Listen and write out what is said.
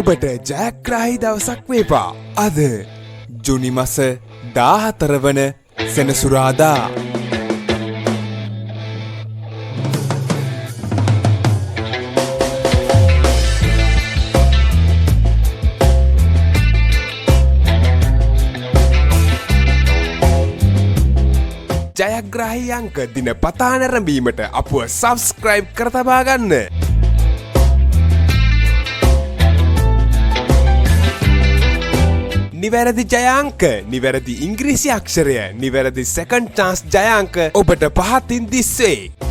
ඔබට ජයග්‍රාහී දවසක් වේවා. අද ජුනි මාස 14 වන සෙනසුරාදා. ජයග්‍රාහී අංක දිනපතා නැරඹීමට අපව සබ්ස්ක්‍රයිබ් කර තබා ගන්න. නිවැරදි ජයාංක, නිවැරදි ඉංග්‍රීසි අක්ෂරය, නිවැරදි සෙකන්ඩ් චාන්ස් ජයාංක ඔබට පහතින් දිස්සේ.